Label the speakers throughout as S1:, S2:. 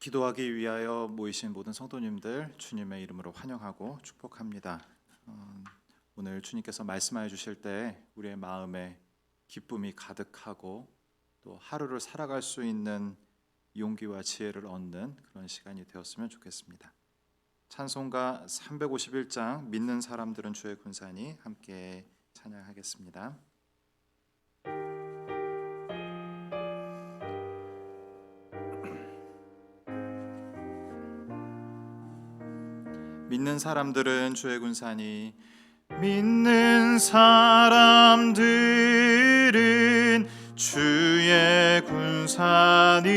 S1: 기도하기 위하여 모이신 모든 성도님들 주님의 이름으로 환영하고 축복합니다. 오늘 주님께서 말씀하여 주실 때 우리의 마음에 기쁨이 가득하고 또 하루를 살아갈 수 있는 용기와 지혜를 얻는 그런 시간이 되었으면 좋겠습니다. 찬송가 351장 믿는 사람들은 주의 군사니 함께 찬양하겠습니다. 믿는 사람들은 주의 군사니 믿는 사람들은 주의 군사니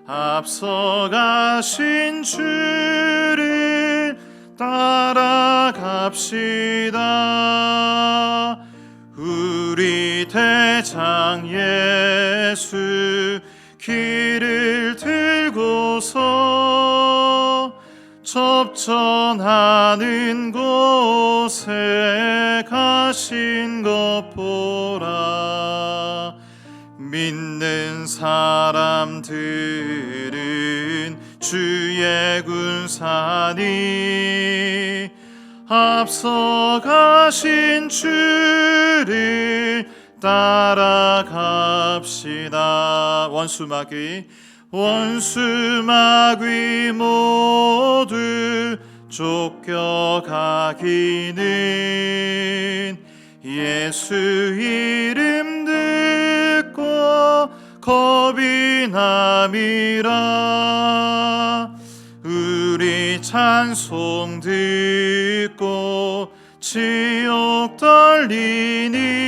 S1: 앞서가신 주를 따라갑시다. 우리 대장 예수 길을 들고서 접전하는 곳에 가신 것 보라. 믿는 사람들은 주의 군사니 앞서가신 주를 따라갑시다. 원수마귀 모두 쫓겨가기는 예수 이름 듣고 겁이 남이라. 우리 찬송 듣고 지옥 떨리니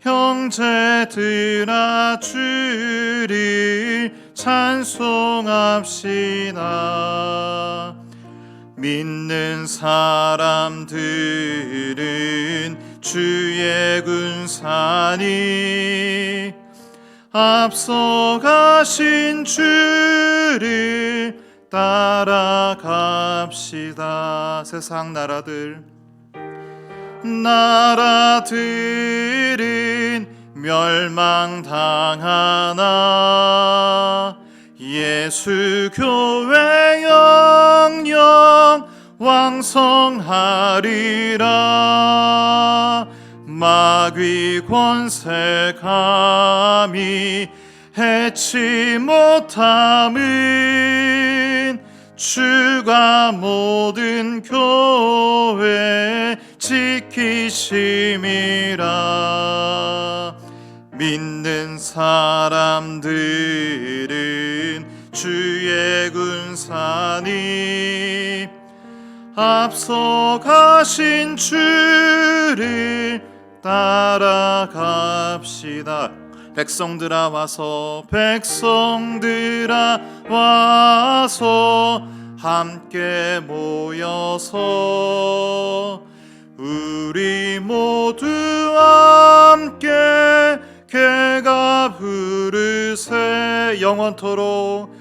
S1: 형제들아 주를 찬송합시다. 믿는 사람들은 주의 군사니 앞서가신 주를 따라갑시다. 세상 나라들은 멸망당하나 예수 교회 영영 왕성하리라. 마귀 권세 감히 해치 못함은 주가 모든 교회 지키심이라. 믿는 사람들은 주의 군사니 앞서가신 주를 따라갑시다. 백성들아 와서 함께 모여서 우리 모두 함께 개가 부르세. 영원토록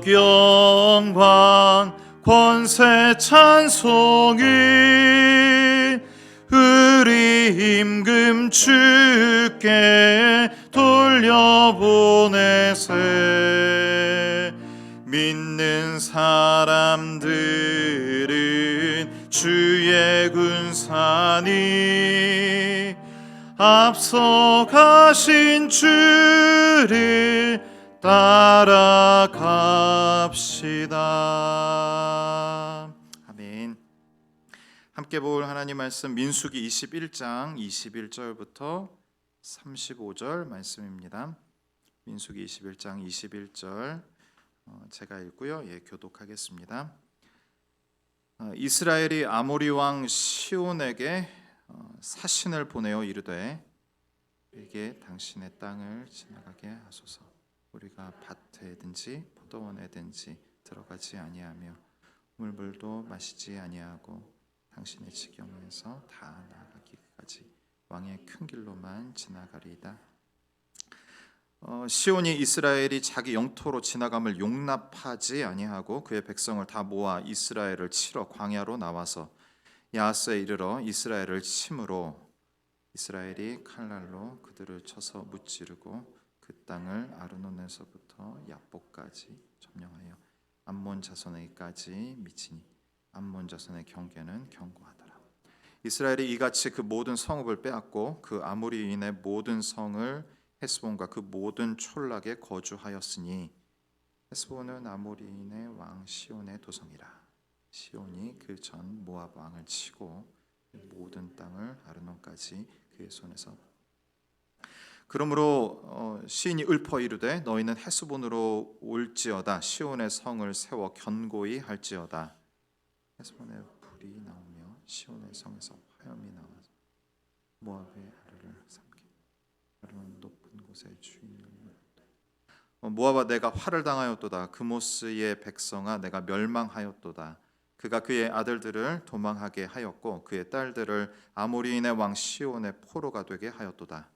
S1: 영광 권세 찬송이 우리 임금 주께 돌려보내세. 믿는 사람들은 주의 군사니 앞서가신 주를 따라갑시다. 아멘. 함께 볼 하나님 말씀 민수기 21장 21절부터 35절 말씀입니다. 민수기 21장 21절 제가 읽고요. 교독하겠습니다. 이스라엘이 아모리 왕 시온에게 사신을 보내어 이르되 우리에게 당신의 땅을 지나가게 하소서. 우리가 밭에든지 포도원에든지 들어가지 아니하며 물도 마시지 아니하고 당신의 지경에서 다 나아가기까지 왕의 큰 길로만 지나가리이다. 시온이 이스라엘이 자기 영토로 지나감을 용납하지 아니하고 그의 백성을 다 모아 이스라엘을 치러 광야로 나와서 야하스에 이르러 이스라엘을 치므로 이스라엘이 칼날로 그들을 쳐서 무찌르고 그 땅을 아르논에서부터 야복까지 점령하여 암몬 자손에게까지 미치니 암몬 자손의 경계는 견고하더라. 이스라엘이 이같이 그 모든 성읍을 빼앗고 그 아모리인의 모든 성을 헤스본과 그 모든 촌락에 거주하였으니 헤스본은 아모리인의 왕 시온의 도성이라. 시온이 그 전 모압 왕을 치고 모든 땅을 아르논까지 그의 손에서. 그러므로 시인이 읊어 이르되 너희는 헤스본으로 올지어다. 시온의 성을 세워 견고히 할지어다. 헤스본에 불이 나오며 시온의 성에서 화염이 나와서 모압의 아르를 삼게. 아르논 높은 곳의 주인을 모압아 내가 화를 당하였도다. 그모스의 백성아 내가 멸망하였도다. 그가 그의 아들들을 도망하게 하였고 그의 딸들을 아모리인의 왕 시온의 포로가 되게 하였도다.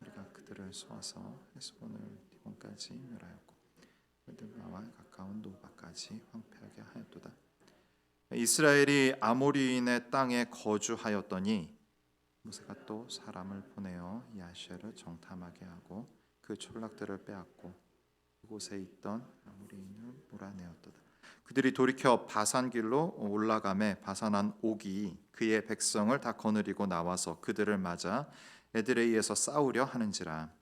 S1: 우리가 그들을 쏘아서 헤스본을 디본까지 멸하였고 그들과 가까운 노바까지 황폐하게 하였도다. 이스라엘이 아모리인의 땅에 거주하였더니 모세가 또 사람을 보내어 야쉐를 정탐하게 하고 그 촌락들을 빼앗고 그곳에 있던 아모리인을 몰아내었도다. 그들이 돌이켜 바산길로 올라가매 바산한 옥이 그의 백성을 다 거느리고 나와서 그들을 맞아 에드레이에서 싸우려 하는지라.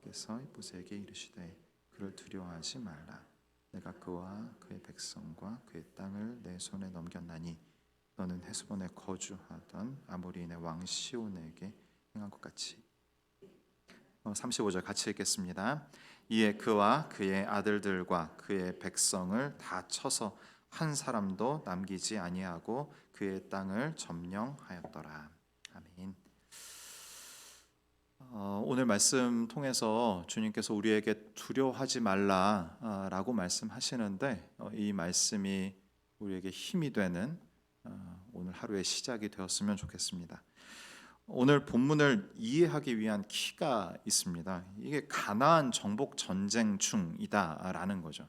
S1: 그래서 모세에게 이르시되 그를 두려워하지 말라. 내가 그와 그의 백성과 그의 땅을 내 손에 넘겼나니 너는 헤스본에 거주하던 아모리인의 왕 시온에게 행한 것 같이. 35절 같이 읽겠습니다. 이에 그와 그의 아들들과 그의 백성을 다 쳐서 한 사람도 남기지 아니하고 그의 땅을 점령하였더라. 아멘. 오늘 말씀 통해서 주님께서 우리에게 두려워하지 말라라고 말씀하시는데 이 말씀이 우리에게 힘이 되는 오늘 하루의 시작이 되었으면 좋겠습니다. 오늘 본문을 이해하기 위한 키가 있습니다. 이게 가나안 정복 전쟁 중이다라는 거죠.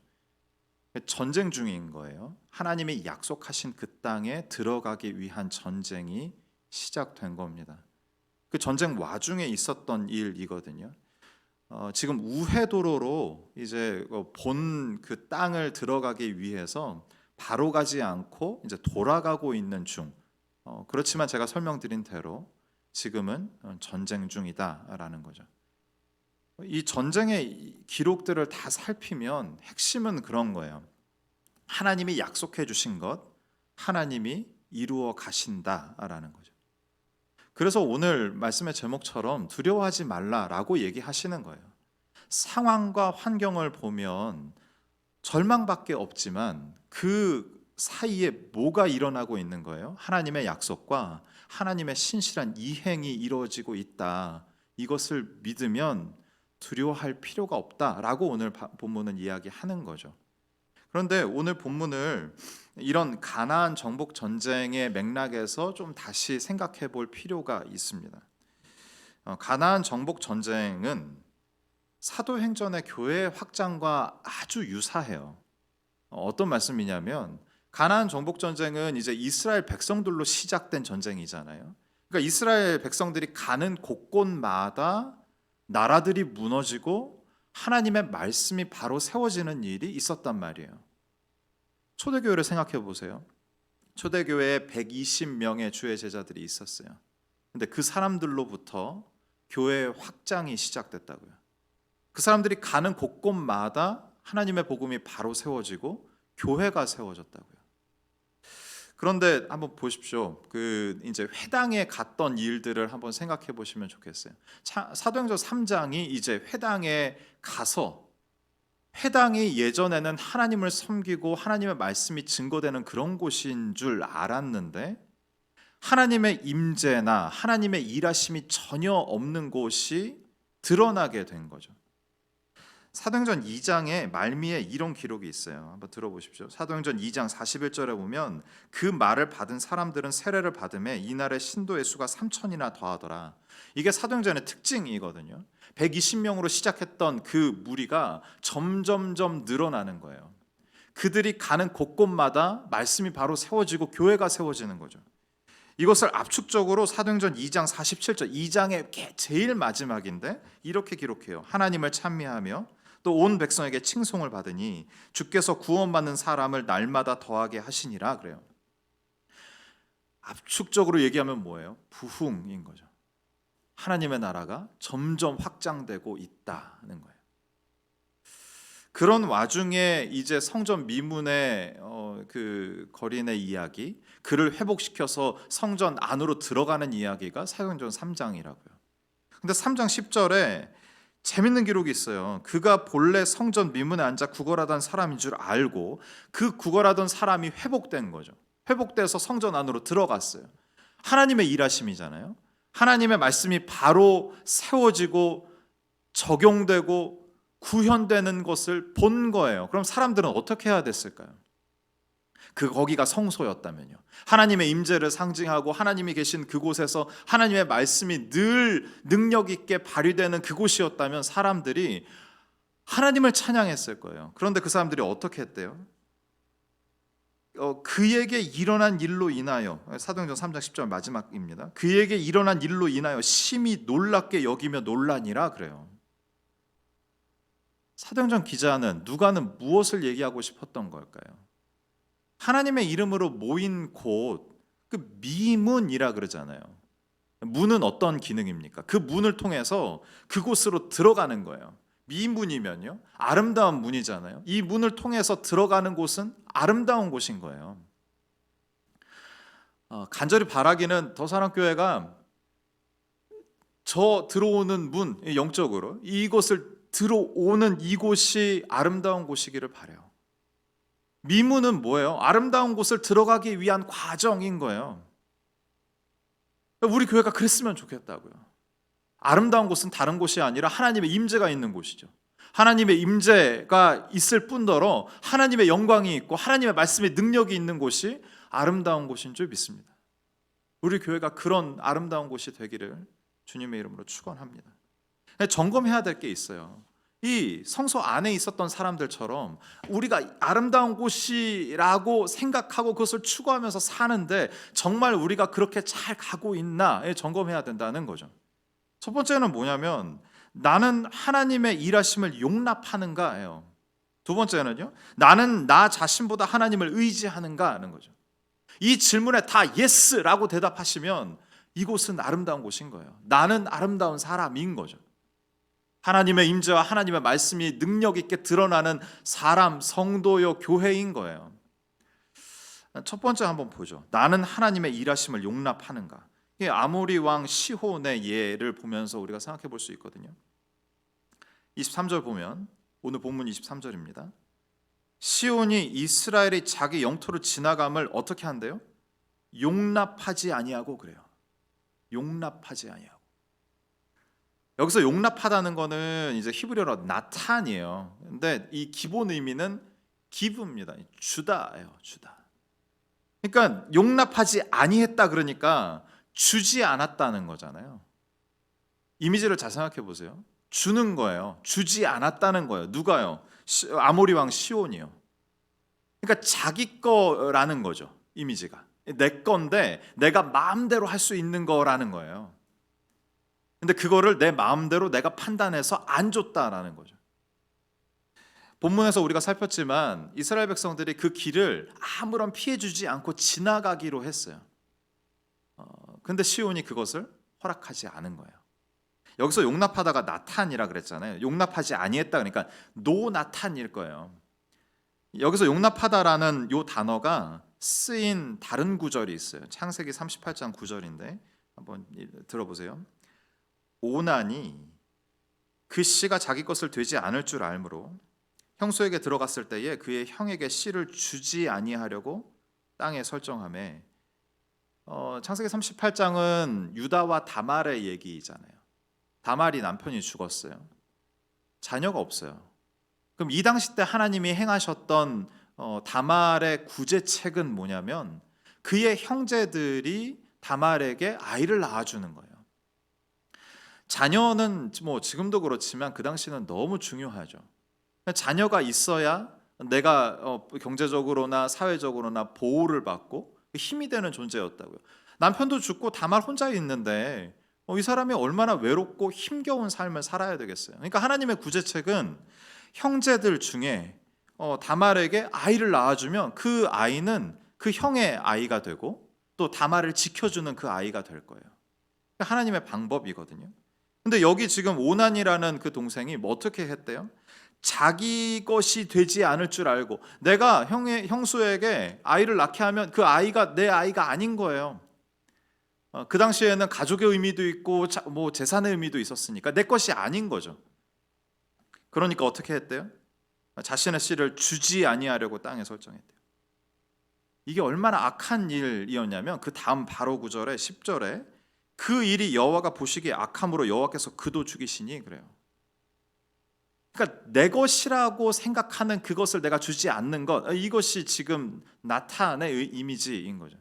S1: 전쟁 중인 거예요. 하나님이 약속하신 그 땅에 들어가기 위한 전쟁이 시작된 겁니다. 그 전쟁 와중에 있었던 일이거든요. 지금 우회도로로 이제 본 그 땅을 들어가기 위해서 바로 가지 않고 이제 돌아가고 있는 중. 그렇지만 제가 설명드린 대로 지금은 전쟁 중이다라는 거죠. 이 전쟁의 기록들을 다 살피면 핵심은 그런 거예요. 하나님이 약속해 주신 것, 하나님이 이루어 가신다라는 거죠. 그래서 오늘 말씀의 제목처럼 두려워하지 말라라고 얘기하시는 거예요. 상황과 환경을 보면 절망밖에 없지만 그 사이에 뭐가 일어나고 있는 거예요? 하나님의 약속과 하나님의 신실한 이행이 이루어지고 있다. 이것을 믿으면 두려워할 필요가 없다라고 오늘 본문은 이야기하는 거죠. 그런데 오늘 본문을 이런 가나안 정복 전쟁의 맥락에서 좀 다시 생각해 볼 필요가 있습니다. 가나안 정복 전쟁은 사도행전의 교회 확장과 아주 유사해요. 어떤 말씀이냐면 가나안 정복 전쟁은 이제 이스라엘 백성들로 시작된 전쟁이잖아요. 그러니까 이스라엘 백성들이 가는 곳곳마다 나라들이 무너지고 하나님의 말씀이 바로 세워지는 일이 있었단 말이에요. 초대교회를 생각해 보세요. 초대교회에 120명의 주의 제자들이 있었어요. 근데 그 사람들로부터 교회의 확장이 시작됐다고요. 그 사람들이 가는 곳곳마다 하나님의 복음이 바로 세워지고 교회가 세워졌다고요. 그런데 한번 보십시오. 그 이제 회당에 갔던 일들을 한번 생각해 보시면 좋겠어요. 사도행전 3장이 이제 회당에 가서 회당이 예전에는 하나님을 섬기고 하나님의 말씀이 증거되는 그런 곳인 줄 알았는데 하나님의 임재나 하나님의 일하심이 전혀 없는 곳이 드러나게 된 거죠. 사도행전 2장에 말미에 이런 기록이 있어요. 한번 들어보십시오. 사도행전 2장 41절에 보면 그 말을 받은 사람들은 세례를 받음에 이날의 신도의 수가 3,000이나 더하더라. 이게 사도행전의 특징이거든요. 120명으로 시작했던 그 무리가 점점점 늘어나는 거예요. 그들이 가는 곳곳마다 말씀이 바로 세워지고 교회가 세워지는 거죠. 이것을 압축적으로 사도행전 2장 47절, 2장의 제일 마지막인데 이렇게 기록해요. 하나님을 찬미하며 또 온 백성에게 칭송을 받으니 주께서 구원받는 사람을 날마다 더하게 하시니라 그래요. 압축적으로 얘기하면 뭐예요? 부흥인 거죠. 하나님의 나라가 점점 확장되고 있다는 거예요. 그런 와중에 이제 성전 미문의 그 거린의 이야기, 그를 회복시켜서 성전 안으로 들어가는 이야기가 사도행전 3장이라고요. 근데 3장 10절에 재밌는 기록이 있어요. 그가 본래 성전 미문에 앉아 구걸하던 사람인 줄 알고 그 구걸하던 사람이 회복된 거죠. 회복돼서 성전 안으로 들어갔어요. 하나님의 일하심이잖아요. 하나님의 말씀이 바로 세워지고 적용되고 구현되는 것을 본 거예요. 그럼 사람들은 어떻게 해야 됐을까요? 거기가 성소였다면요. 하나님의 임재를 상징하고 하나님이 계신 그곳에서 하나님의 말씀이 늘 능력 있게 발휘되는 그곳이었다면 사람들이 하나님을 찬양했을 거예요. 그런데 그 사람들이 어떻게 했대요? 그에게 일어난 일로 인하여, 사도행전 3장 10절 마지막입니다. 그에게 일어난 일로 인하여 심히 놀랍게 여기며 놀라니라 그래요. 사도행전 기자는 누가는 무엇을 얘기하고 싶었던 걸까요? 하나님의 이름으로 모인 곳, 그 미문이라 그러잖아요. 문은 어떤 기능입니까? 그 문을 통해서 그곳으로 들어가는 거예요. 미문이면요, 아름다운 문이잖아요. 이 문을 통해서 들어가는 곳은 아름다운 곳인 거예요. 간절히 바라기는 더사랑교회가 저 들어오는 문, 영적으로 이곳을 들어오는 이곳이 아름다운 곳이기를 바라요. 미문은 뭐예요? 아름다운 곳을 들어가기 위한 과정인 거예요. 우리 교회가 그랬으면 좋겠다고요. 아름다운 곳은 다른 곳이 아니라 하나님의 임재가 있는 곳이죠. 하나님의 임재가 있을 뿐더러 하나님의 영광이 있고 하나님의 말씀의 능력이 있는 곳이 아름다운 곳인 줄 믿습니다. 우리 교회가 그런 아름다운 곳이 되기를 주님의 이름으로 축원합니다. 점검해야 될 게 있어요. 이 성소 안에 있었던 사람들처럼 우리가 아름다운 곳이라고 생각하고 그것을 추구하면서 사는데 정말 우리가 그렇게 잘 가고 있나 점검해야 된다는 거죠. 첫 번째는 뭐냐면 나는 하나님의 일하심을 용납하는가예요. 두 번째는요, 나는 나 자신보다 하나님을 의지하는가 하는 거죠. 이 질문에 다 예스라고 대답하시면 이곳은 아름다운 곳인 거예요. 나는 아름다운 사람인 거죠. 하나님의 임재와 하나님의 말씀이 능력 있게 드러나는 사람, 성도요, 교회인 거예요. 첫 번째 한번 보죠. 나는 하나님의 일하심을 용납하는가. 이게 아모리 왕 시혼의 예를 보면서 우리가 생각해 볼 수 있거든요. 23절 보면, 오늘 본문 23절입니다. 시온이 이스라엘이 자기 영토를 지나감을 어떻게 한대요? 용납하지 아니하고 그래요. 용납하지 아니하고. 여기서 용납하다는 거는 이제 히브리어로 나탄이에요. 근데 이 기본 의미는 기브입니다. 주다예요, 주다. 그러니까 용납하지 아니했다 그러니까 주지 않았다는 거잖아요. 이미지를 잘 생각해 보세요. 주는 거예요. 주지 않았다는 거예요. 누가요? 아모리 왕 시온이요. 그러니까 자기 거라는 거죠. 이미지가. 내 건데 내가 마음대로 할 수 있는 거라는 거예요. 근데 그거를 내 마음대로 내가 판단해서 안 줬다라는 거죠. 본문에서 우리가 살폈지만 이스라엘 백성들이 그 길을 아무런 피해 주지 않고 지나가기로 했어요. 근데 시온이 그것을 허락하지 않은 거예요. 여기서 용납하다가 나탄이라 그랬잖아요. 용납하지 아니했다 그러니까 노나탄일 거예요. 여기서 용납하다라는 요 단어가 쓰인 다른 구절이 있어요. 창세기 38장 9절인데 한번 들어보세요. 오난이 그 씨가 자기 것을 되지 않을 줄 알므로 형수에게 들어갔을 때에 그의 형에게 씨를 주지 아니하려고 땅에 설정하매. 창세기 38장은 유다와 다말의 얘기잖아요. 다말이 남편이 죽었어요. 자녀가 없어요. 그럼 이 당시 때 하나님이 행하셨던 다말의 구제책은 뭐냐면 그의 형제들이 다말에게 아이를 낳아주는 거예요. 자녀는 뭐 지금도 그렇지만 그 당시는 너무 중요하죠. 자녀가 있어야 내가 경제적으로나 사회적으로나 보호를 받고 힘이 되는 존재였다고요. 남편도 죽고 다말 혼자 있는데 이 사람이 얼마나 외롭고 힘겨운 삶을 살아야 되겠어요. 그러니까 하나님의 구제책은 형제들 중에 다말에게 아이를 낳아주면 그 아이는 그 형의 아이가 되고 또 다말을 지켜주는 그 아이가 될 거예요. 하나님의 방법이거든요. 근데 여기 지금 오난이라는 그 동생이 뭐 어떻게 했대요? 자기 것이 되지 않을 줄 알고 내가 형수에게 아이를 낳게 하면 그 아이가 내 아이가 아닌 거예요. 그 당시에는 가족의 의미도 있고 뭐 재산의 의미도 있었으니까 내 것이 아닌 거죠. 그러니까 어떻게 했대요? 자신의 씨를 주지 아니하려고 땅에 설정했대요. 이게 얼마나 악한 일이었냐면 그 다음 바로 9절에 10절에 그 일이 여호와가 보시기에 악함으로 여호와께서 그도 죽이시니 그래요. 그러니까 내 것이라고 생각하는 그것을 내가 주지 않는 것, 이것이 지금 나탄의 이미지인 거죠.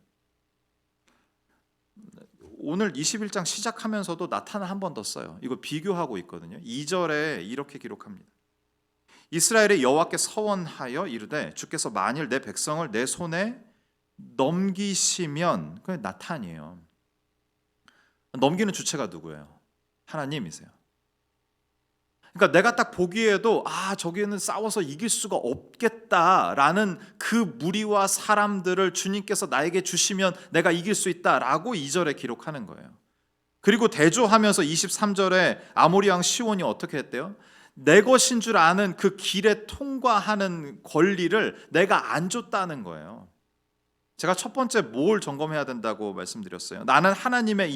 S1: 오늘 21장 시작하면서도 나탄을 한 번 더 써요. 이거 비교하고 있거든요. 2절에 이렇게 기록합니다. 이스라엘의 여호와께 서원하여 이르되 주께서 만일 내 백성을 내 손에 넘기시면, 그게 나탄이에요. 넘기는 주체가 누구예요? 하나님이세요. 그러니까 내가 딱 보기에도 저기는 싸워서 이길 수가 없겠다라는 그 무리와 사람들을 주님께서 나에게 주시면 내가 이길 수 있다라고 2절에 기록하는 거예요. 그리고 대조하면서 23절에 아모리 왕 시온이 어떻게 했대요? 내 것인 줄 아는 그 길에 통과하는 권리를 내가 안 줬다는 거예요. 제가 첫 번째 뭘 점검해야 된다고 말씀드렸어요? 나는 하나님의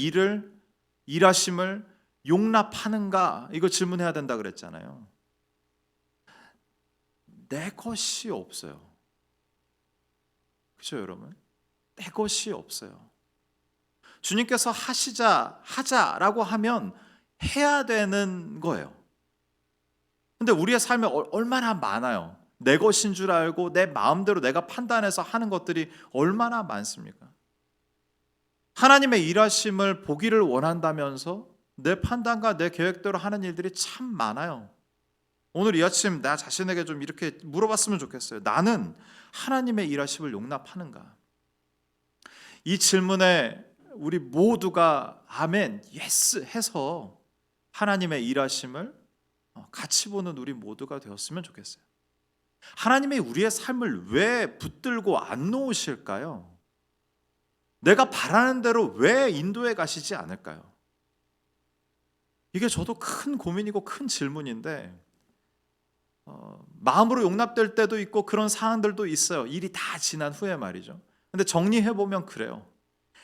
S1: 일하심을 용납하는가? 이거 질문해야 된다 그랬잖아요. 내 것이 없어요. 그렇죠, 여러분? 내 것이 없어요. 주님께서 하자라고 하면 해야 되는 거예요. 근데 우리의 삶에 얼마나 많아요. 내 것인 줄 알고 내 마음대로 내가 판단해서 하는 것들이 얼마나 많습니까? 하나님의 일하심을 보기를 원한다면서 내 판단과 내 계획대로 하는 일들이 참 많아요. 오늘 이 아침 나 자신에게 좀 이렇게 물어봤으면 좋겠어요. 나는 하나님의 일하심을 용납하는가? 이 질문에 우리 모두가 아멘, 예스 해서 하나님의 일하심을 같이 보는 우리 모두가 되었으면 좋겠어요. 하나님이 우리의 삶을 왜 붙들고 안 놓으실까요? 내가 바라는 대로 왜 인도해 가시지 않을까요? 이게 저도 큰 고민이고 큰 질문인데 마음으로 용납될 때도 있고 그런 상황들도 있어요. 일이 다 지난 후에 말이죠. 근데 정리해보면 그래요.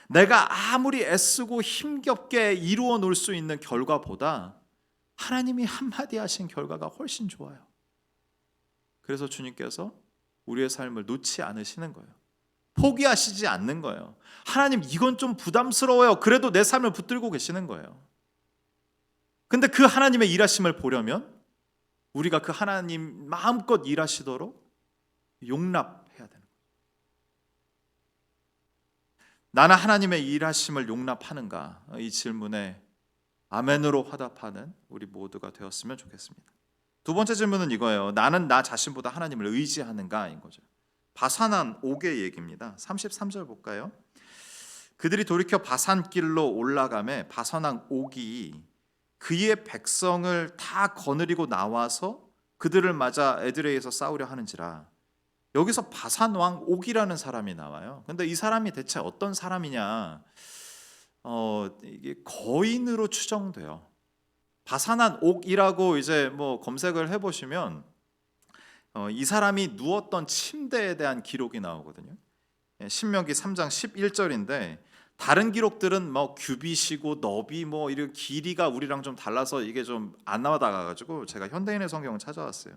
S1: 내가 아무리 애쓰고 힘겹게 이루어 놓을 수 있는 결과보다 하나님이 한마디 하신 결과가 훨씬 좋아요. 그래서 주님께서 우리의 삶을 놓지 않으시는 거예요. 포기하시지 않는 거예요. 하나님 이건 좀 부담스러워요. 그래도 내 삶을 붙들고 계시는 거예요. 근데 그 하나님의 일하심을 보려면 우리가 그 하나님 마음껏 일하시도록 용납해야 되는 거예요. 나는 하나님의 일하심을 용납하는가? 이 질문에 아멘으로 화답하는 우리 모두가 되었으면 좋겠습니다. 두 번째 질문은 이거예요. 나는 나 자신보다 하나님을 의지하는가인 거죠. 바산한 옥의 얘기입니다. 33절 볼까요? 그들이 돌이켜 바산길로 올라가매 바산한 옥이 그의 백성을 다 거느리고 나와서 그들을 맞아 에드레이에서 싸우려 하는지라. 여기서 바산 왕 옥이라는 사람이 나와요. 근데 이 사람이 대체 어떤 사람이냐? 이게 거인으로 추정돼요. 바산한 옥이라고 이제 뭐 검색을 해보시면 이 사람이 누웠던 침대에 대한 기록이 나오거든요. 신명기 3장 11절인데 다른 기록들은 뭐 규빗이고 너비 뭐 이런 길이가 우리랑 좀 달라서 이게 좀 안 나와다가 가지고 제가 현대인의 성경을 찾아왔어요.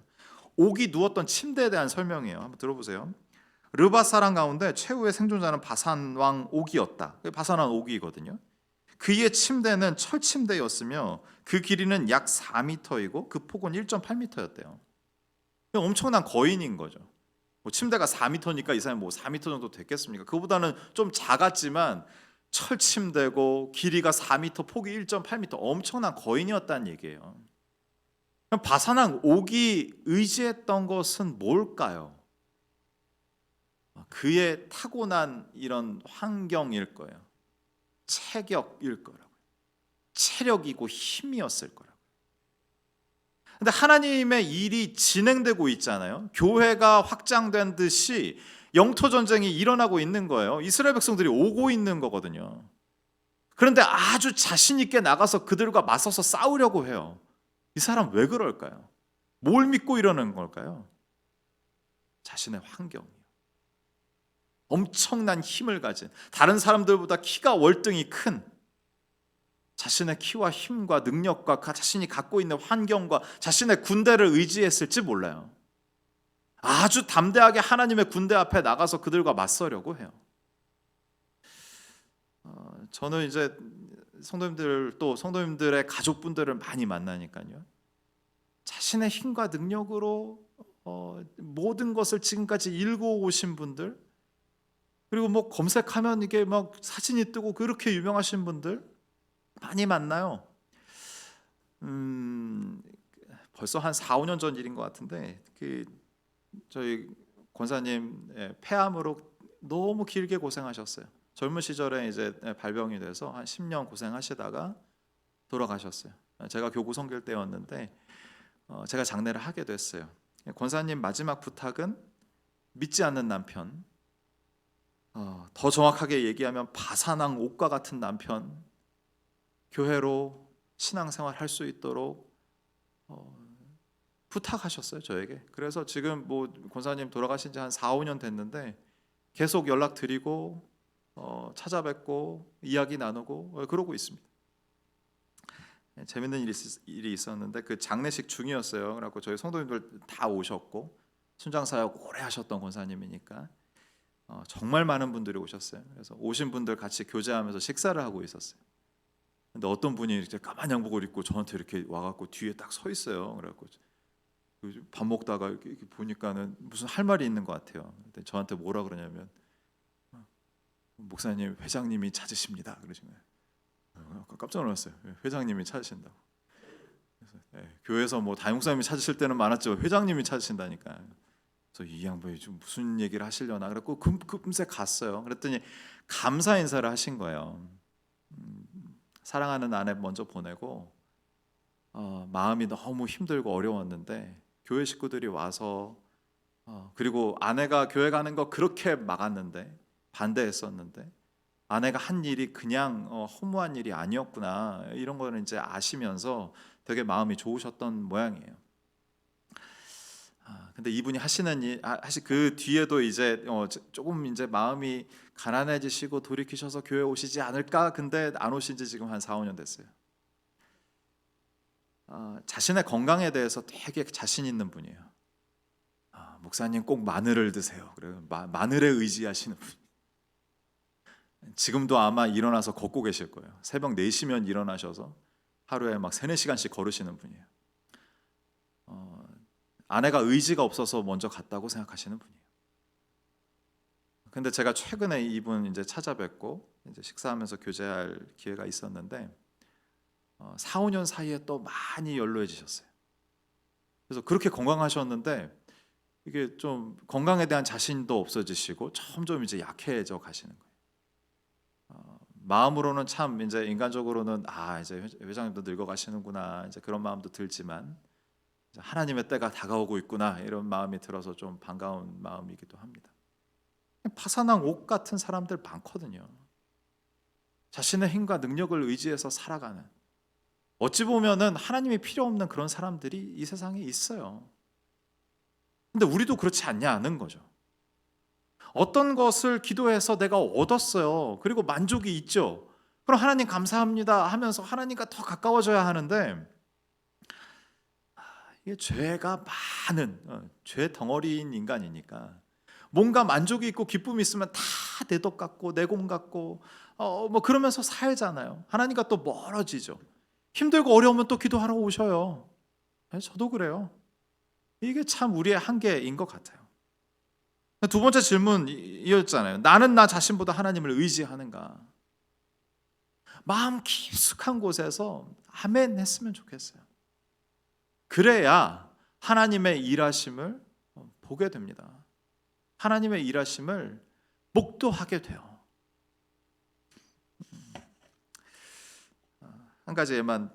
S1: 옥이 누웠던 침대에 대한 설명이에요. 한번 들어보세요. 르바 사람 가운데 최후의 생존자는 바산 왕 옥이었다. 바산 왕 옥이거든요. 그의 침대는 철 침대였으며 그 길이는 약 4m이고 그 폭은 1.8m였대요. 엄청난 거인인 거죠. 뭐 침대가 4m니까 이 사람이 뭐 4m 정도 됐겠습니까? 그보다는 좀 작았지만 철 침대고 길이가 4m, 폭이 1.8m, 엄청난 거인이었다는 얘기예요. 그럼 바산왕 옥이 의지했던 것은 뭘까요? 그의 타고난 이런 환경일 거예요. 체격일 거라고요. 체력이고 힘이었을 거라고요. 근데 하나님의 일이 진행되고 있잖아요. 교회가 확장된 듯이 영토 전쟁이 일어나고 있는 거예요. 이스라엘 백성들이 오고 있는 거거든요. 그런데 아주 자신 있게 나가서 그들과 맞서서 싸우려고 해요. 이 사람 왜 그럴까요? 뭘 믿고 이러는 걸까요? 자신의 환경이요. 엄청난 힘을 가진, 다른 사람들보다 키가 월등히 큰, 자신의 키와 힘과 능력과 자신이 갖고 있는 환경과 자신의 군대를 의지했을지 몰라요. 아주 담대하게 하나님의 군대 앞에 나가서 그들과 맞서려고 해요. 저는 이제 성도님들 또 성도님들의 가족분들을 많이 만나니까요. 자신의 힘과 능력으로 모든 것을 지금까지 일궈 오신 분들, 그리고 뭐 검색하면 이게 막 사진이 뜨고 그렇게 유명하신 분들 많이 만나요. 벌써 한 4, 5년 전 일인 것 같은데 저희 권사님 폐암으로 너무 길게 고생하셨어요. 젊은 시절에 이제 발병이 돼서 한 10년 고생하시다가 돌아가셨어요. 제가 교구 섬길 때였는데 제가 장례를 하게 됐어요. 권사님 마지막 부탁은 믿지 않는 남편, 더 정확하게 얘기하면 바사낭 옥과 같은 남편, 교회로 신앙생활 할 수 있도록 부탁하셨어요, 저에게. 그래서 지금 뭐 권사님 돌아가신 지 한 4, 5년 됐는데 계속 연락드리고 찾아뵙고 이야기 나누고 그러고 있습니다. 재밌는 일이 있었는데 그 장례식 중이었어요. 그래갖고 저희 성도님들 다 오셨고 순장사역 오래 하셨던 권사님이니까 정말 많은 분들이 오셨어요. 그래서 오신 분들 같이 교제하면서 식사를 하고 있었어요. 근데 어떤 분이 이렇게 까만 양복을 입고 저한테 이렇게 와갖고 뒤에 딱 서 있어요. 그래갖고 밥 먹다가 이렇게 보니까는 무슨 할 말이 있는 것 같아요. 근데 저한테 뭐라 그러냐면 목사님 회장님이 찾으십니다. 그러신 거예요. 깜짝 놀랐어요. 회장님이 찾으신다고. 그래서, 교회에서 뭐 다용사님이 찾으실 때는 많았죠. 회장님이 찾으신다니까. 그래서 이 양반이 좀 무슨 얘기를 하시려나. 그래갖고 금세 갔어요. 그랬더니 감사 인사를 하신 거예요. 사랑하는 아내 먼저 보내고 마음이 너무 힘들고 어려웠는데 교회 식구들이 와서 그리고 아내가 교회 가는 거 그렇게 막았는데 반대했었는데 아내가 한 일이 그냥 허무한 일이 아니었구나 이런 거는 이제 아시면서 되게 마음이 좋으셨던 모양이에요. 근데 이분이 하시는 일, 그 뒤에도 이제 조금 이제 마음이 가난해지시고 돌이키셔서 교회 오시지 않을까? 근데 안 오신 지 지금 한 4, 5년 됐어요. 자신의 건강에 대해서 되게 자신 있는 분이에요. 목사님 꼭 마늘을 드세요. 그래요. 마늘에 의지하시는 분. 지금도 아마 일어나서 걷고 계실 거예요. 새벽 4시면 일어나셔서 하루에 막 3, 4시간씩 걸으시는 분이에요. 아내가 의지가 없어서 먼저 갔다고 생각하시는 분이에요. 근데 제가 최근에 이분 이제 찾아뵙고 이제 식사하면서 교제할 기회가 있었는데 4, 5년 사이에 또 많이 연로해지셨어요. 그래서 그렇게 건강하셨는데 이게 좀 건강에 대한 자신도 없어지시고 점점 이제 약해져 가시는 거예요. 마음으로는 참 이제 인간적으로는 이제 회장님도 늙어가시는구나 이제 그런 마음도 들지만 하나님의 때가 다가오고 있구나 이런 마음이 들어서 좀 반가운 마음이기도 합니다. 파산한 옥 같은 사람들 많거든요. 자신의 힘과 능력을 의지해서 살아가는, 어찌 보면은 하나님이 필요 없는 그런 사람들이 이 세상에 있어요. 근데 우리도 그렇지 않냐는 거죠. 어떤 것을 기도해서 내가 얻었어요. 그리고 만족이 있죠. 그럼 하나님 감사합니다 하면서 하나님과 더 가까워져야 하는데 이게 죄가 많은 죄 덩어리인 인간이니까 뭔가 만족이 있고 기쁨이 있으면 다 내 것 같고 내 공 같고 뭐 그러면서 살잖아요. 하나님과 또 멀어지죠. 힘들고 어려우면 또 기도하러 오셔요. 저도 그래요. 이게 참 우리의 한계인 것 같아요. 두 번째 질문이었잖아요. 나는 나 자신보다 하나님을 의지하는가? 마음 깊숙한 곳에서 아멘 했으면 좋겠어요. 그래야 하나님의 일하심을 보게 됩니다. 하나님의 일하심을 목도하게 돼요. 한 가지만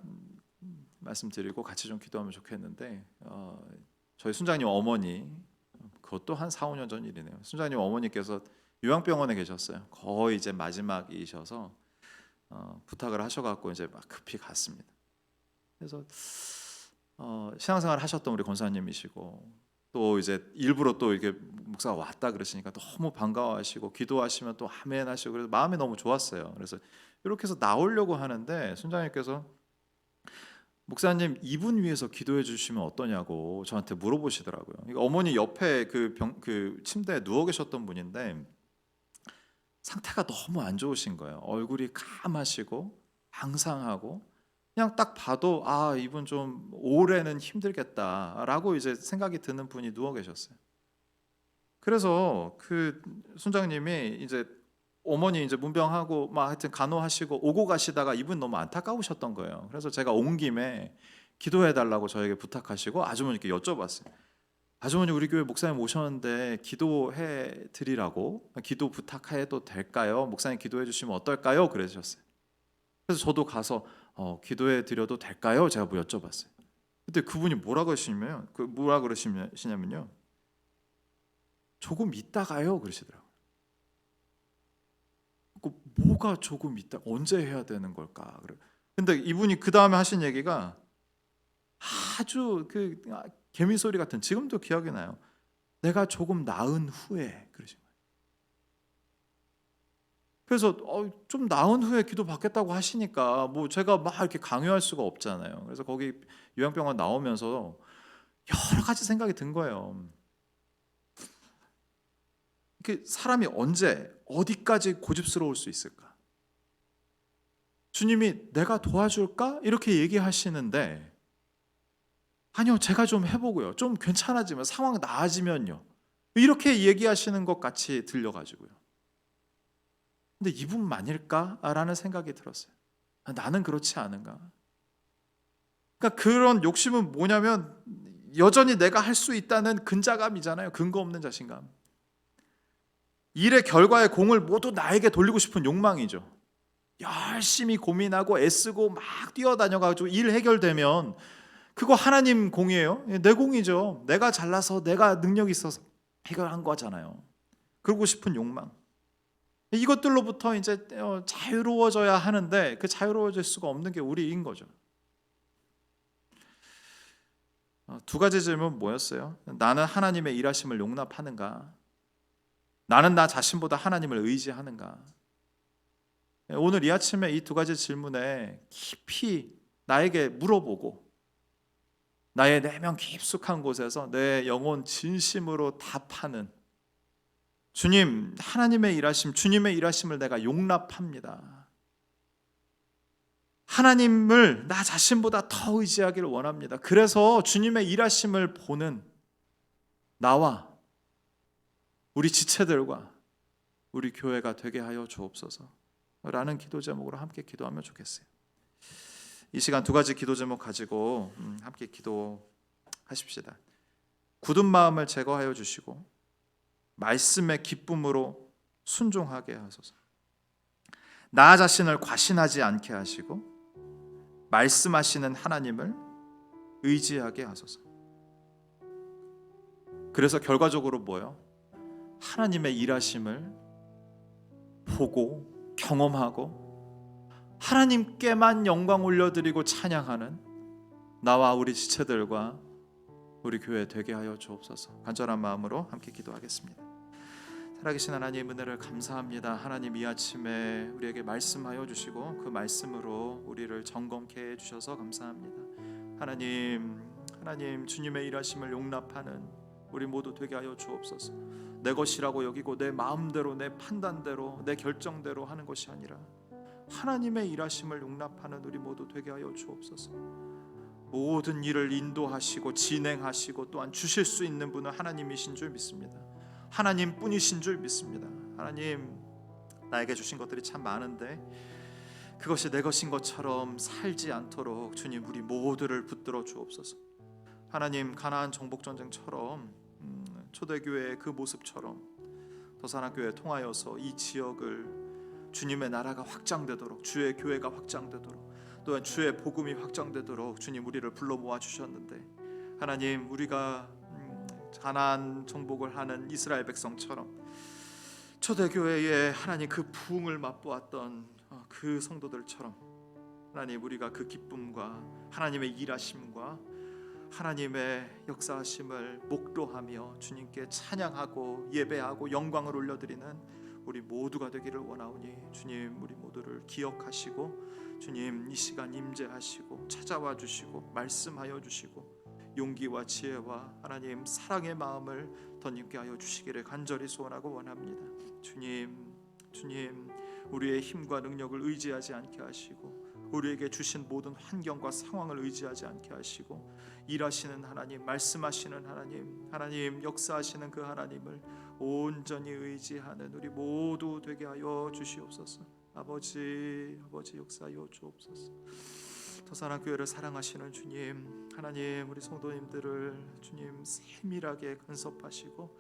S1: 말씀드리고 같이 좀 기도하면 좋겠는데, 저희 순장님 어머니, 그것도 한 4, 5년 전 일이네요. 순장님 어머니께서 요양병원에 계셨어요. 거의 이제 마지막이셔서 부탁을 하셔갖고 이제 막 급히 갔습니다. 그래서 신앙생활 하셨던 우리 권사님이시고, 또 이제 일부러 또 이렇게 목사가 왔다 그러시니까 너무 반가워하시고 기도하시면 또 아멘 하시고, 그래서 마음이 너무 좋았어요. 그래서 이렇게 해서 나오려고 하는데 순장님께서 목사님 이분 위해서 기도해 주시면 어떠냐고 저한테 물어보시더라고요. 그러니까 어머니 옆에 그 침대에 누워 계셨던 분인데 상태가 너무 안 좋으신 거예요. 얼굴이 까마시고 앙상하고, 그냥 딱 봐도 아, 이분 좀 올해는 힘들겠다라고 이제 생각이 드는 분이 누워 계셨어요. 그래서 그 순장님이 이제 어머니 이제 문병하고 막 하여튼 간호하시고 오고 가시다가 이분 너무 안타까우셨던 거예요. 그래서 제가 온 김에 기도해 달라고 저에게 부탁하시고 아주머니께 여쭤봤어요. 아주머니, 우리 교회 목사님 오셨는데 기도해 드리라고, 기도 부탁해도 될까요? 목사님 기도해 주시면 어떨까요? 그러셨어요. 그래서 저도 가서 기도해 드려도 될까요? 제가 뭐 여쭤봤어요. 그때 그분이 뭐라 그러시냐면요, 조금 있다가요 그러시더라고요. 뭐가 조금 있다, 언제 해야 되는 걸까? 근데 이분이 그 다음에 하신 얘기가 아주 그 개미 소리 같은, 지금도 기억이 나요. 내가 조금 나은 후에 그러신 거예요. 그래서 좀 나은 후에 기도 받겠다고 하시니까 뭐 제가 막 이렇게 강요할 수가 없잖아요. 그래서 거기 요양병원 나오면서 여러 가지 생각이 든 거예요. 이렇게 사람이 언제 어디까지 고집스러울 수 있을까? 주님이 내가 도와줄까? 이렇게 얘기하시는데, 아니요, 제가 좀 해보고요, 좀 괜찮아지면, 상황 나아지면요, 이렇게 얘기하시는 것 같이 들려가지고요. 근데 이분만일까라는 생각이 들었어요. 나는 그렇지 않은가? 그러니까 그런 욕심은 뭐냐면 여전히 내가 할 수 있다는 근자감이잖아요. 근거 없는 자신감. 일의 결과의 공을 모두 나에게 돌리고 싶은 욕망이죠. 열심히 고민하고 애쓰고 막 뛰어다녀가지고 일 해결되면 그거 하나님 공이에요? 내 공이죠. 내가 잘나서 내가 능력이 있어서 해결한 거잖아요. 그러고 싶은 욕망. 이것들로부터 이제 자유로워져야 하는데 그 자유로워질 수가 없는 게 우리인 거죠. 두 가지 질문 뭐였어요? 나는 하나님의 일하심을 용납하는가? 나는 나 자신보다 하나님을 의지하는가? 오늘 이 아침에 이 두 가지 질문에 깊이 나에게 물어보고 나의 내면 깊숙한 곳에서 내 영혼 진심으로 답하는, 주님, 하나님의 일하심, 주님의 일하심을 내가 용납합니다. 하나님을 나 자신보다 더 의지하기를 원합니다. 그래서 주님의 일하심을 보는 나와 우리 지체들과 우리 교회가 되게 하여 주옵소서 라는 기도 제목으로 함께 기도하면 좋겠어요. 이 시간 두 가지 기도 제목 가지고 함께 기도하십시다. 굳은 마음을 제거하여 주시고 말씀의 기쁨으로 순종하게 하소서. 나 자신을 과신하지 않게 하시고 말씀하시는 하나님을 의지하게 하소서. 그래서 결과적으로 뭐예요? 하나님의 일하심을 보고 경험하고 하나님께만 영광 올려드리고 찬양하는 나와 우리 지체들과 우리 교회 되게 하여 주옵소서. 간절한 마음으로 함께 기도하겠습니다. 살아계신 하나님, 은혜를 감사합니다. 하나님, 이 아침에 우리에게 말씀하여 주시고 그 말씀으로 우리를 점검케 해주셔서 감사합니다. 하나님, 주님의 일하심을 용납하는 우리 모두 되게 하여 주옵소서. 내 것이라고 여기고 내 마음대로, 내 판단대로, 내 결정대로 하는 것이 아니라 하나님의 일하심을 용납하는 우리 모두 되게 하여 주옵소서. 모든 일을 인도하시고 진행하시고 또한 주실 수 있는 분은 하나님이신 줄 믿습니다. 하나님뿐이신 줄 믿습니다. 하나님, 나에게 주신 것들이 참 많은데 그것이 내 것인 것처럼 살지 않도록 주님 우리 모두를 붙들어 주옵소서. 하나님, 가나안 정복전쟁처럼 초대교회의 그 모습처럼 더사나교회 통하여서 이 지역을 주님의 나라가 확장되도록, 주의 교회가 확장되도록, 또한 주의 복음이 확장되도록 주님 우리를 불러 모아 주셨는데, 하나님 우리가 가나안 정복을 하는 이스라엘 백성처럼 초대교회에 하나님 그 부흥을 맛보았던 그 성도들처럼 하나님 우리가 그 기쁨과 하나님의 일하심과 하나님의 역사하심을 목도하며 주님께 찬양하고 예배하고 영광을 올려드리는 우리 모두가 되기를 원하오니 주님 우리 모두를 기억하시고 주님 이 시간 임재하시고 찾아와 주시고 말씀하여 주시고 용기와 지혜와 하나님 사랑의 마음을 덧입게 하여 주시기를 간절히 소원하고 원합니다. 주님 우리의 힘과 능력을 의지하지 않게 하시고 우리에게 주신 모든 환경과 상황을 의지하지 않게 하시고 일하시는 하나님, 말씀하시는 하나님 역사하시는 그 하나님을 온전히 의지하는 우리 모두 되게 하여 주시옵소서. 아버지 역사하여 주옵소서. 더사랑교회를 사랑하시는 주님, 하나님 우리 성도님들을 주님 세밀하게 간섭하시고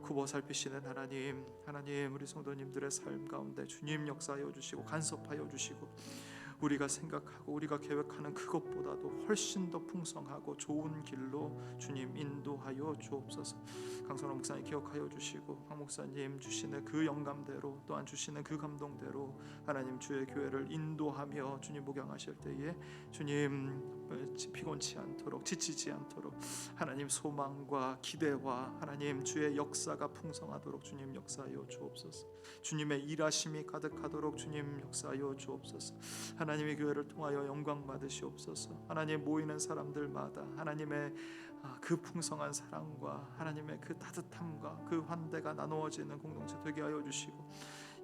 S1: 굽어 살피시는 하나님 우리 성도님들의 삶 가운데 주님 역사하여 주시고 간섭하여 주시고 우리가 생각하고 우리가 계획하는 그것보다도 훨씬 더 풍성하고 좋은 길로 주님 인도하여 주옵소서. 강선호 목사님 기억하여 주시고 황 목사님 주시는 그 영감대로 또한 주시는 그 감동대로 하나님 주의 교회를 인도하며 주님 목양하실 때에 주님 피곤치 않도록 지치지 않도록 하나님 소망과 기대와 하나님 주의 역사가 풍성하도록 주님 역사하여 주옵소서. 주님의 일하심이 가득하도록 주님 역사하여 주옵소서. 하나님의 교회를 통하여 영광 받으시옵소서. 하나님 모이는 사람들마다 하나님의 그 풍성한 사랑과 하나님의 그 따뜻함과 그 환대가 나누어지는 공동체 되게 하여 주시고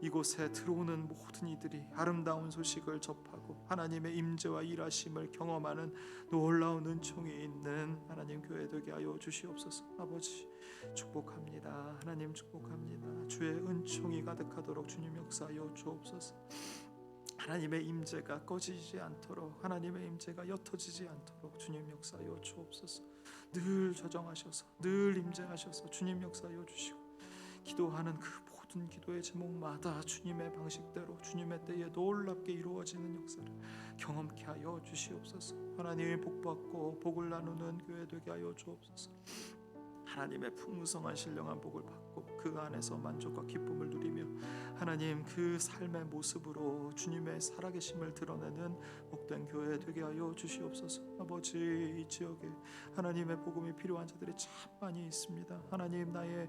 S1: 이곳에 들어오는 모든 이들이 아름다운 소식을 접하고 하나님의 임재와 일하심을 경험하는 놀라운 은총이 있는 하나님 교회 되게 하여 주시옵소서. 아버지 축복합니다. 하나님 축복합니다. 주의 은총이 가득하도록 주님 역사하여 주옵소서. 하나님의 임재가 꺼지지 않도록 하나님의 임재가 옅어지지 않도록 주님 역사하여 주옵소서. 늘 조정하셔서 늘 임재하셔서 주님 역사하여 주시고 기도하는 그 모든 기도의 제목마다 주님의 방식대로 주님의 때에 놀랍게 이루어지는 역사를 경험케 하여 주시옵소서. 하나님의 복받고 복을 나누는 교회 되게 하여 주옵소서. 하나님의 풍성한 신령한 복을 받고 그 안에서 만족과 기쁨을 누리며 하나님 그 삶의 모습으로 주님의 살아계심을 드러내는 복된 교회 되게 하여 주시옵소서. 아버지 이 지역에 하나님의 복음이 필요한 자들이 참 많이 있습니다. 하나님 나의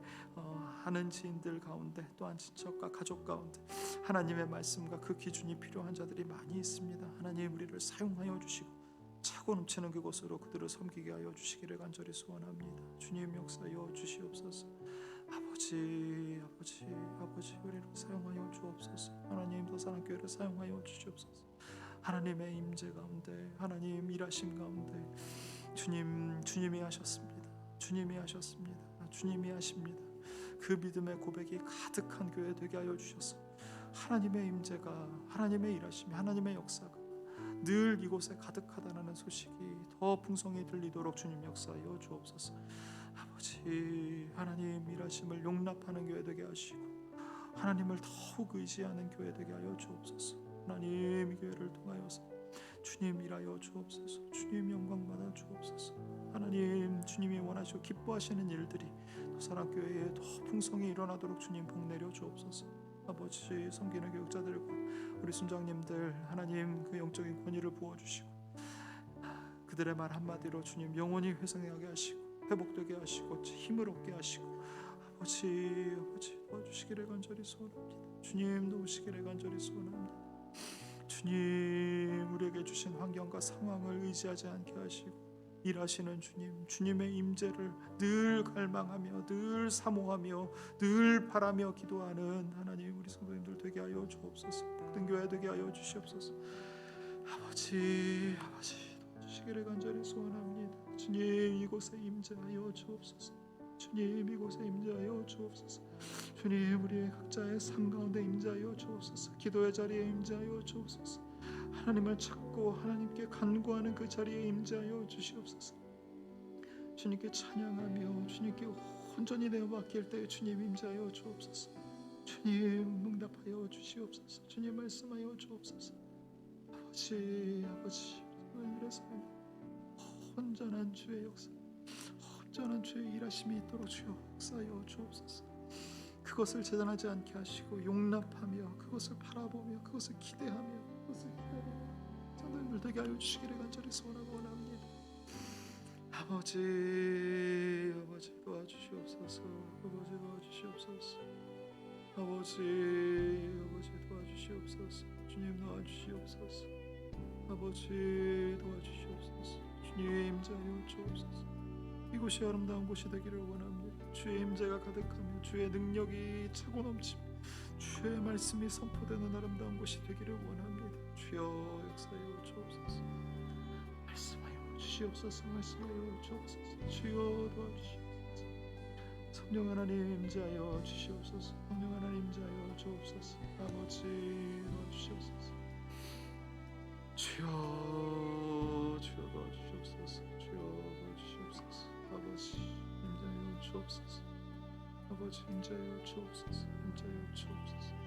S1: 아는 지인들 가운데 또한 친척과 가족 가운데 하나님의 말씀과 그 기준이 필요한 자들이 많이 있습니다. 하나님 우리를 사용하여 주시고 차고 넘치는 그곳으로 그들을 섬기게 하여 주시기를 간절히 소원합니다. 주님 역사하여 주시옵소서. 아버지 우리를 사용하여 주옵소서. 하나님 더사랑교회를 사용하여 주시옵소서. 하나님의 임재 가운데 하나님 일하심 가운데 주님이 하셨습니다. 주님이 하십니다. 그 믿음의 고백이 가득한 교회 되게 하여 주셔서 하나님의 임재가 하나님의 일하심이 하나님의 역사가 늘 이곳에 가득하다는 소식이 더 풍성히 들리도록 주님 역사하여 주옵소서. 아버지 하나님 일하심을 용납하는 교회 되게 하시고 하나님을 더욱 의지하는 교회 되게 하여 주옵소서. 하나님 이 교회를 통하여서 주님 일하여 주옵소서. 주님 영광 받아 주옵소서. 하나님 주님이 원하시고 기뻐하시는 일들이 사랑교회에 더 풍성히 일어나도록 주님 복 내려 주옵소서. 아버지 섬기는 교육자들과 우리 순장님들 하나님 그 영적인 권위를 부어주시고 그들의 말 한마디로 주님 영원히 회생하게 하시고 회복되게 하시고 힘을 얻게 하시고 아버지 도와주시기를 간절히 소원합니다. 주님 도우시기를 간절히 소원합니다. 주님 우리에게 주신 환경과 상황을 의지하지 않게 하시고 일하시는 주님의 임재를 늘 갈망하며 늘 사모하며 늘 바라며 기도하는 하나님 우리 성도님들 되게 하여 주옵소서. 복된 교회 되게 하여 주시옵소서. 아버지 도와주시기를 간절히 소원합니다. 주님 이곳에 임재하여 주옵소서. 주님 이곳에 임재하여 주옵소서. 주님 우리의 각자의 삶 가운데 임재하여 주옵소서. 기도의 자리에 임재하여 주옵소서. 하나님을 찾고 하나님께 간구하는 그 자리에 임재하여 주시옵소서. 주님께 찬양하며 주님께 온전히 내어 맡길 때 주님 임재하여 주옵소서. 주님 응답하여 주시옵소서. 주님 말씀하여 주옵소서. 아버지 이래서 온전한 주의 역사, 온전한 주의 일하심이 있도록 주여 역사하여 주옵소서. 그것을 재단하지 않게 하시고 용납하며 그것을 바라보며 그것을 기대하며 그것을 기다리며 성도님들 되게 하여 주시기를 간절히 소원하고 원합니다. 아버지 도와주시옵소서. 아버지 도와주시옵소서. 아버지 도와주시옵소서. 주님 도와주시옵소서. 아버지 도와주시옵소서. 주님 임재하여 주옵소서. 이곳이 아름다운 곳이 되기를 원합니다. 주의 임재가 가득하며 주의 능력이 차고 넘치며 주의 말씀이 선포되는 아름다운 곳이 되기를 원합니다. 주여 역사하여 주옵소서. 말씀하여 주시옵소서. 말씀하여 주옵소서. 주여 도와주시옵소서. 성령 하나님 임재하여 주시옵소서. 성령 하나님 임재하여 주옵소서. 아버지 도와주시옵소서. 주여 도와주시옵소서. 주여 도와주시옵소서. 아버지 임재하여 주옵소서. 아버지 임재하여 주옵소서. 임재하여 주옵소서.